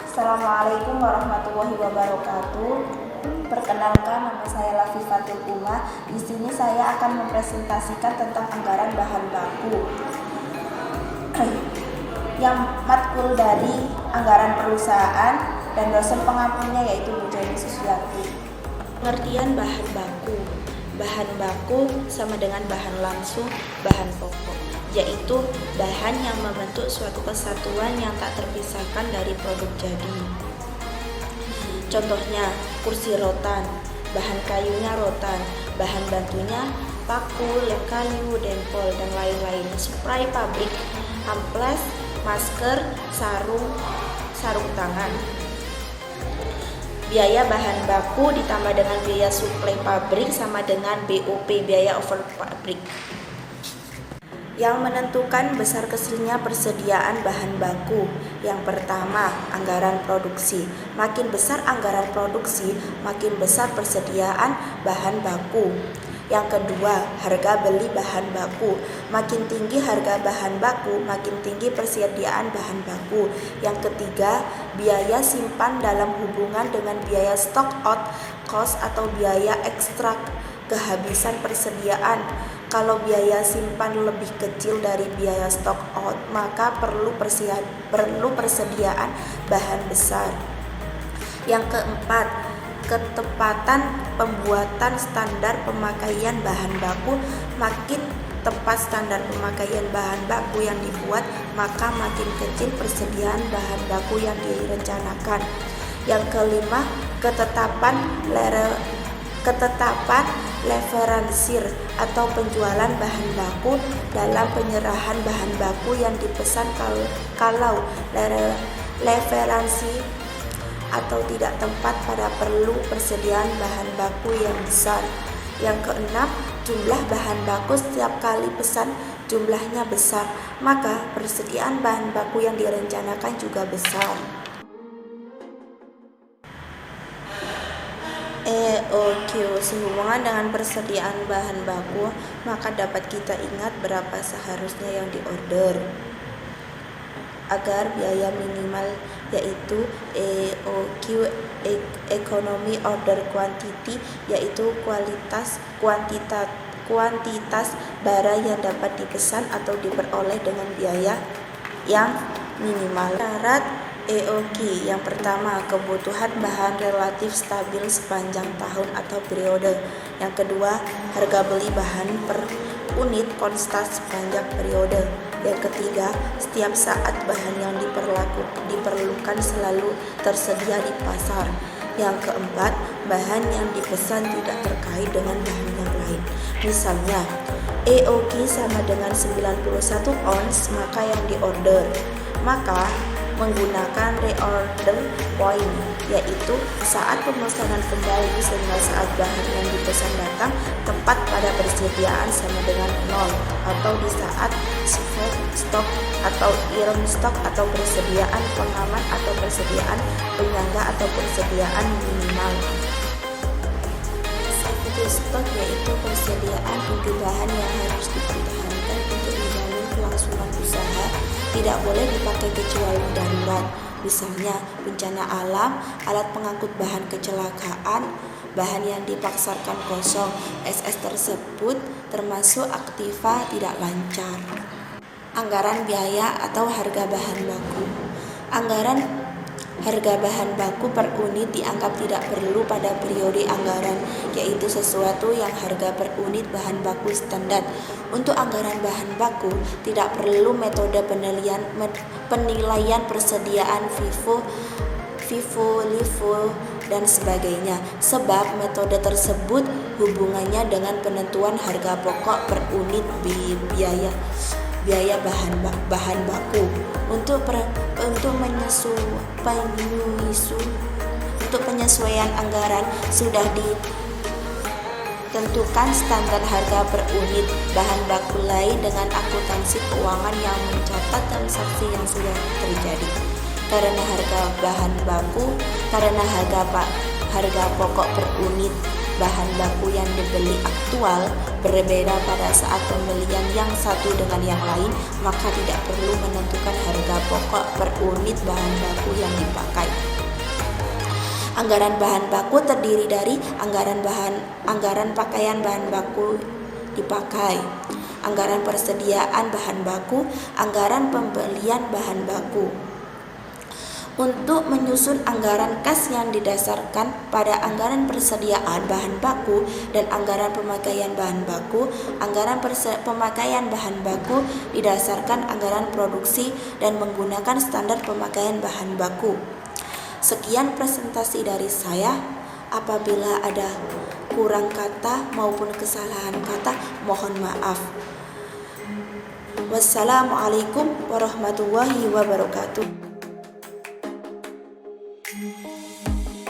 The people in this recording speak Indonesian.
Assalamualaikum warahmatullahi wabarakatuh. Perkenalkan, nama saya Lafifatul Uma. Di sini saya akan mempresentasikan tentang anggaran bahan baku. Yang matkul dari anggaran perusahaan dan dosen pengampunya yaitu Bu Jenny Susiati. Pengertian bahan baku. Bahan baku sama dengan bahan langsung, bahan pokok, yaitu bahan yang membentuk suatu kesatuan yang tak terpisahkan dari produk jadi. Contohnya, kursi rotan, bahan kayunya rotan, bahan bantunya paku, lem kayu, dempol, dan lain-lain. Spray pabrik, amplas, masker, sarung tangan. Biaya bahan baku ditambah dengan biaya suplai pabrik sama dengan BOP, biaya over pabrik. Yang menentukan besar kecilnya persediaan bahan baku. Yang pertama, anggaran produksi. Makin besar anggaran produksi, makin besar persediaan bahan baku. Yang kedua, harga beli bahan baku. Makin tinggi harga bahan baku, makin tinggi persediaan bahan baku. Yang ketiga, biaya simpan dalam hubungan dengan biaya stock out cost atau biaya ekstra kehabisan persediaan. Kalau biaya simpan lebih kecil dari biaya stock out, maka perlu persediaan bahan besar. Yang keempat, ketepatan pembuatan standar pemakaian bahan baku. Makin tepat standar pemakaian bahan baku yang dibuat, maka makin kecil persediaan bahan baku yang direncanakan. Yang kelima, ketetapan leveransir atau penjualan bahan baku dalam penyerahan bahan baku yang dipesan. Kalau leveransi atau tidak tempat pada perlu persediaan bahan baku yang besar. Yang keenam, jumlah bahan baku setiap kali pesan jumlahnya besar, maka persediaan bahan baku yang direncanakan juga besar. EOQ sehubungan dengan persediaan bahan baku, maka dapat kita ingat berapa seharusnya yang diorder agar biaya minimal, yaitu EOQ Economy Order Quantity, yaitu kuantitas barang yang dapat dipesan atau diperoleh dengan biaya yang minimal. Syarat EOQ yang pertama, kebutuhan bahan relatif stabil sepanjang tahun atau periode. Yang kedua, harga beli bahan per unit konstan sepanjang periode. Yang ketiga, setiap saat bahan yang diperlukan selalu tersedia di pasar. Yang keempat, bahan yang dipesan tidak terkait dengan bahan yang lain. Misalnya, EOQ sama dengan 91 ons, maka yang diorder, maka menggunakan reorder point, yaitu saat pemesanan kembali sehingga saat bahan yang dipesan datang tepat pada persediaan sama dengan 0, atau di saat stok atau iron stock atau persediaan pengaman atau persediaan penyangga atau persediaan minimal. Safety stock yaitu persediaan untuk bahan yang harus dipertahankan untuk menjamin kelangsungan usaha, tidak boleh dipakai kecuali darurat. Misalnya bencana alam, alat pengangkut bahan kecelakaan, bahan yang dipaksakan kosong, SS tersebut termasuk aktiva tidak lancar. Anggaran biaya atau harga bahan baku. Anggaran harga bahan baku per unit dianggap tidak perlu pada periode anggaran, yaitu sesuatu yang harga per unit bahan baku standar. Untuk anggaran bahan baku tidak perlu metode penilaian persediaan FIFO, LIFO, dan sebagainya, sebab metode tersebut hubungannya dengan penentuan harga pokok per unit biaya bahan baku. Untuk penyesuaian anggaran sudah ditentukan standar harga per unit bahan baku lain dengan akuntansi keuangan yang mencatat transaksi yang sudah terjadi. Karena harga pokok per unit bahan baku yang dibeli aktual berbeda pada saat pembelian yang satu dengan yang lain, maka tidak perlu menentukan harga pokok pokok per unit bahan baku yang dipakai. Anggaran bahan baku terdiri dari anggaran pakaian bahan baku dipakai, anggaran persediaan bahan baku, anggaran pembelian bahan baku. Untuk menyusun anggaran kas yang didasarkan pada anggaran persediaan bahan baku dan anggaran pemakaian bahan baku, anggaran pemakaian bahan baku didasarkan anggaran produksi dan menggunakan standar pemakaian bahan baku. Sekian presentasi dari saya. Apabila ada kurang kata maupun kesalahan kata, mohon maaf. Wassalamualaikum warahmatullahi wabarakatuh.